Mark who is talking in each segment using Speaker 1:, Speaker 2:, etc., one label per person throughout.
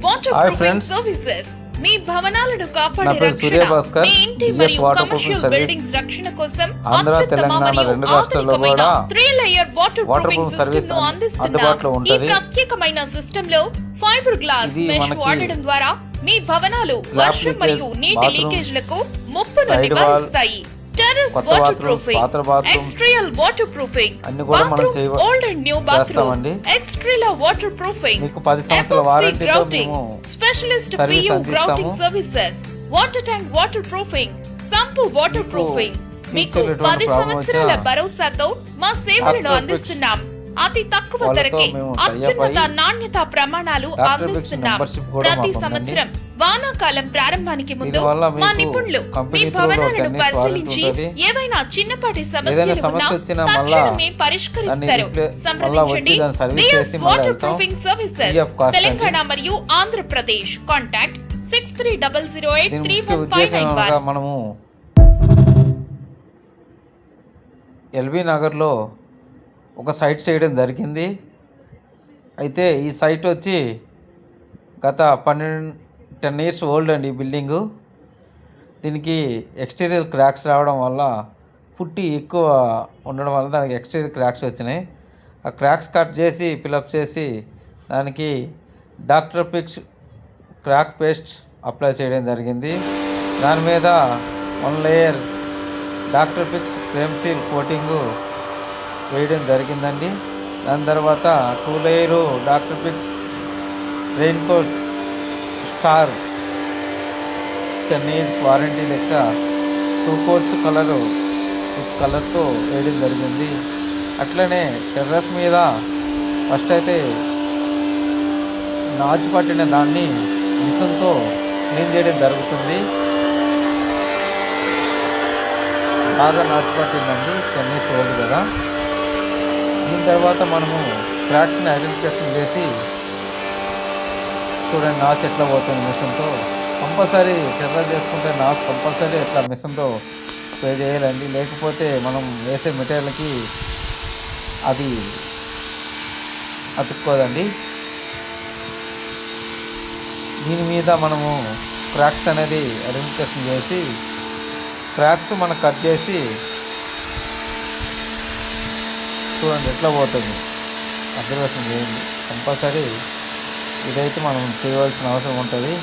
Speaker 1: Water
Speaker 2: హాయ్
Speaker 1: proofing
Speaker 2: friends,
Speaker 1: services మీ భవనాలను కాపాడే
Speaker 2: నా పేరు
Speaker 1: రక్షణ,
Speaker 2: సూర్యభాస్కర్.
Speaker 1: మీ ఇంటి
Speaker 2: బిఎస్
Speaker 1: మరియు
Speaker 2: water
Speaker 1: commercial
Speaker 2: proofing service
Speaker 1: buildings రక్షణ కోసం
Speaker 2: ఆంధ్ర,
Speaker 1: అత్యుత్తమ
Speaker 2: తెలంగాణ
Speaker 1: మరియు
Speaker 2: రెండు రాష్ట్రాల్లో
Speaker 1: ఆధునికమైన
Speaker 2: కూడా
Speaker 1: 3 layer water
Speaker 2: water
Speaker 1: proofing
Speaker 2: proof service
Speaker 1: system ను అందిస్తున్న
Speaker 2: అందుబాటులో
Speaker 1: ఈ
Speaker 2: ఉంటుంది.
Speaker 1: ప్రత్యేకమైన సిస్టమ్ లో ఫైబర్ గ్లాస్
Speaker 2: ఇది
Speaker 1: మెష్
Speaker 2: మనకి
Speaker 1: వాడడం ద్వారా మీ భవనాలు
Speaker 2: స్లాబ్
Speaker 1: వర్షం మరియు
Speaker 2: లీకేజ్,
Speaker 1: నీటి
Speaker 2: బాత్రూమ్,
Speaker 1: లీకేజ్లకు ముప్పును
Speaker 2: సైడ్ వాల్,
Speaker 1: నివారిస్తాయి. టెర్రస్
Speaker 2: కొత్త
Speaker 1: వాటర్
Speaker 2: బాత్రూమ్స్,
Speaker 1: ప్రూఫింగ్,
Speaker 2: పాత బాత్రూమ్స్
Speaker 1: ఎక్స్ట్రియల్ వాటర్ ప్రూఫింగ్,
Speaker 2: అన్ని కూడా మనం
Speaker 1: bathrooms old and new bathroom,
Speaker 2: చేస్తామండి.
Speaker 1: ఎక్స్ట్రియల్ వాటర్ ప్రూఫింగ్,
Speaker 2: మీకు 10 సంవత్సరాల వారంటీతో మేము
Speaker 1: స్పెషలిస్ట్
Speaker 2: సర్వీస్
Speaker 1: పియు
Speaker 2: అందిస్తాము.
Speaker 1: Grouting services, water tank waterproofing, sump water
Speaker 2: మీకు
Speaker 1: ప్రూఫింగ్. మీకు
Speaker 2: ఫ్యూచర్లో
Speaker 1: 10
Speaker 2: ఎటువంటి
Speaker 1: సంవత్సరాల
Speaker 2: ప్రాబ్లం
Speaker 1: భరోసాతో మా సేవలను
Speaker 2: డాక్టర్
Speaker 1: అందిస్తున్నాం. అతి తక్కువ
Speaker 2: వాళ్ళతో
Speaker 1: ధరకే
Speaker 2: మేము
Speaker 1: అత్యున్నత
Speaker 2: టై అప్ అయ్యి
Speaker 1: నాణ్యత ప్రమాణాలు
Speaker 2: డాక్టర్
Speaker 1: అందిస్తున్నాం.
Speaker 2: మెంబర్షిప్ కూడా
Speaker 1: ప్రతి
Speaker 2: మాకు ఉందండి.
Speaker 1: సంవత్సరం వానాకాలం ప్రారంభానికి ముందు
Speaker 2: దీనివల్ల
Speaker 1: మా
Speaker 2: మీకు
Speaker 1: నిపుణులు మీ
Speaker 2: కంపెనీ త్రూలో
Speaker 1: భవనాలను
Speaker 2: 10 years
Speaker 1: పరిశీలించి
Speaker 2: వారంటీ ఉంటుంది.
Speaker 1: ఏవైనా చిన్నపాటి
Speaker 2: ఏదైనా
Speaker 1: సమస్యలు ఉన్నా
Speaker 2: సమస్య వచ్చినా
Speaker 1: తక్షణమే
Speaker 2: దాన్ని
Speaker 1: పరిష్కరిస్తారు.
Speaker 2: మళ్ళా
Speaker 1: సంప్రదించండి.
Speaker 2: వచ్చి దాన్ని సర్వీస్
Speaker 1: బిఎస్
Speaker 2: చేసి మళ్ళీ
Speaker 1: వాటర్
Speaker 2: వెళ్తాం.
Speaker 1: Proofing services,
Speaker 2: free of cost
Speaker 1: Telangana
Speaker 2: అండి.
Speaker 1: మరియు ఆంధ్రప్రదేశ్. కాంటాక్ట్
Speaker 2: దీని ముఖ్య ఉద్దేశం
Speaker 1: 6300831591.
Speaker 2: ఏమనగా మనము ఎల్బీ నగర్లో ఒక సైట్ చేయడం జరిగింది. అయితే ఈ సైట్ వచ్చి గత 10 years ఓల్డ్ అండి ఈ బిల్డింగు. దీనికి ఎక్స్టీరియర్ క్రాక్స్ రావడం వల్ల పుట్టి ఎక్కువ ఉండడం వల్ల దానికి ఎక్స్టీరియర్ క్రాక్స్ వచ్చినాయి. ఆ క్రాక్స్ కట్ చేసి ఫిలప్ చేసి దానికి doctor fix crack paste apply చేయడం జరిగింది. దాని మీద 1 layer doctor fix frame seal coating వేయడం జరిగిందండి. దాని తర్వాత 2 layer doctor fix rain coat star 10 years warranty లెక్క 2 coats కలర్తో వేయడం జరిగింది. అట్లనే టెర్రస్ మీద ఫస్ట్ అయితే నాచు పట్టిన దాన్ని మిషన్తో క్లీన్ చేయడం జరుగుతుంది. బాగా నాచు పట్టిందండి, 10 years ఓల్డ్ కదా. దీని తర్వాత మనము క్రాక్స్ని ఐడెంటిఫికేషన్ చేసి చూడండి నాచు ఎట్లా పోతుంది మిషన్తో. కంపల్సరీ టెర్రస్ చేసుకుంటే నాచు కంపల్సరీ ఎట్లా మిషన్తో స్ప్రే చేయాలండి, లేకపోతే మనం వేసే మెటీరియల్కి అది అతుక్కోదండి. దీని మీద మనము క్రాక్స్ అనేది ఐడెంటిఫికేషన్ చేసి క్రాక్స్ మనం కట్ చేసి చూడండి ఎట్లా పోతుంది అబ్జర్వేషన్ చేయండి. కంపల్సరీ ఇదైతే మనం చేయవలసిన అవసరం ఉంటుంది.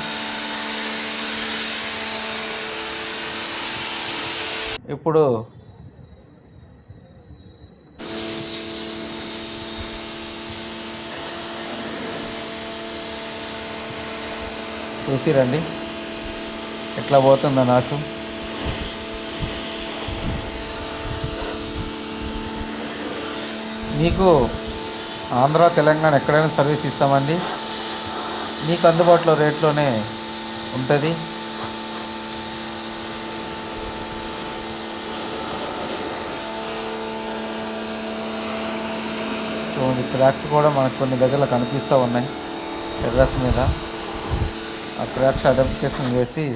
Speaker 2: ఇప్పుడు చూసిరండి ఎట్లా పోతుందో నాకు. మీకు ఆంధ్ర, తెలంగాణ ఎక్కడైనా సర్వీస్ ఇస్తామండి. మీకు అందుబాటులో రేట్లోనే ఉంటుంది. చూడండి క్రాక్స్ కూడా మనకు కొన్ని దగ్గరలో కనిపిస్తూ ఉన్నాయి టెర్రస్ మీద. ఆ క్రాక్స్ ఐడెంటిఫికేషన్ చేసి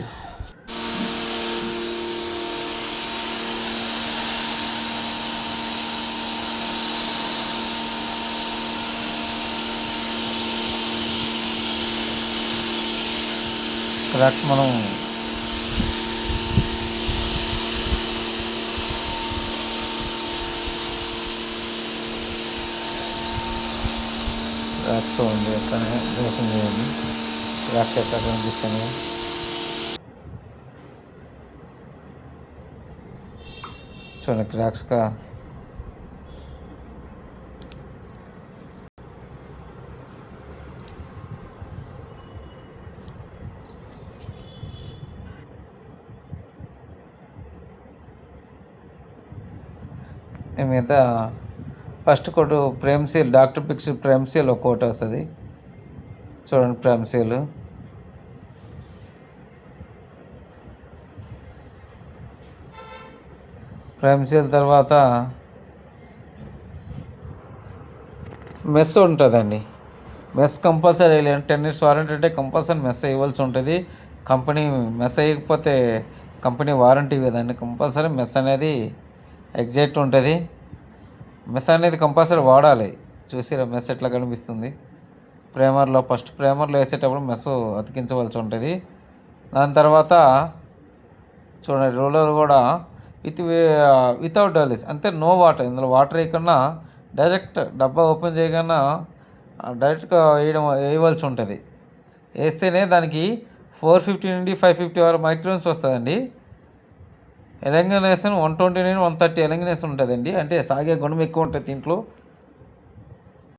Speaker 2: క్రాక్స్ మనం క్రాక్స్ ఉంది ఎక్కడనే డ్రెస్సింగ్ చేయండి. క్రాక్స్ ఎక్కడ కనిపిస్తాయి చూడండి క్రాక్స్గా మీద first coat frame seal doctor fix frame seal ఒక కోట్ వస్తుంది చూడండి. ప్రేమ్ సీల్ తర్వాత మెస్ ఉంటుందండి. మెస్ కంపల్సరీ 10 years వారంటీ అంటే కంపల్సరీ మెస్ ఇవ్వాల్సి ఉంటుంది. కంపెనీ మెస్ వేయకపోతే కంపెనీ వారంటీ కదండి. కంపల్సరీ మెస్ అనేది ఎగ్జాక్ట్ ఉంటుంది. మెస్ అనేది కంపల్సరీ వాడాలి. చూసిరా మెస్ ఎట్లా కనిపిస్తుంది. ఫస్ట్ ప్రైమర్లో వేసేటప్పుడు మెస్ అతికించవలసి ఉంటుంది. దాని తర్వాత చూడండి రోలర్ కూడా వితౌట్ డైలీస్, అంటే నో వాటర్, ఇందులో వాటర్ వేయకుండా డైరెక్ట్ డబ్బా ఓపెన్ చేయకుండా డైరెక్ట్గా వేయవలసి ఉంటుంది. వేస్తేనే దానికి 450 నుండి 550 వరకు మైక్రోన్స్ వస్తుందండి. ఎలంగినేషన్ 129 130 ఎలంగినేషన్ ఉంటుందండి, అంటే సాగే గుణం ఎక్కువ ఉంటుంది దీంట్లో.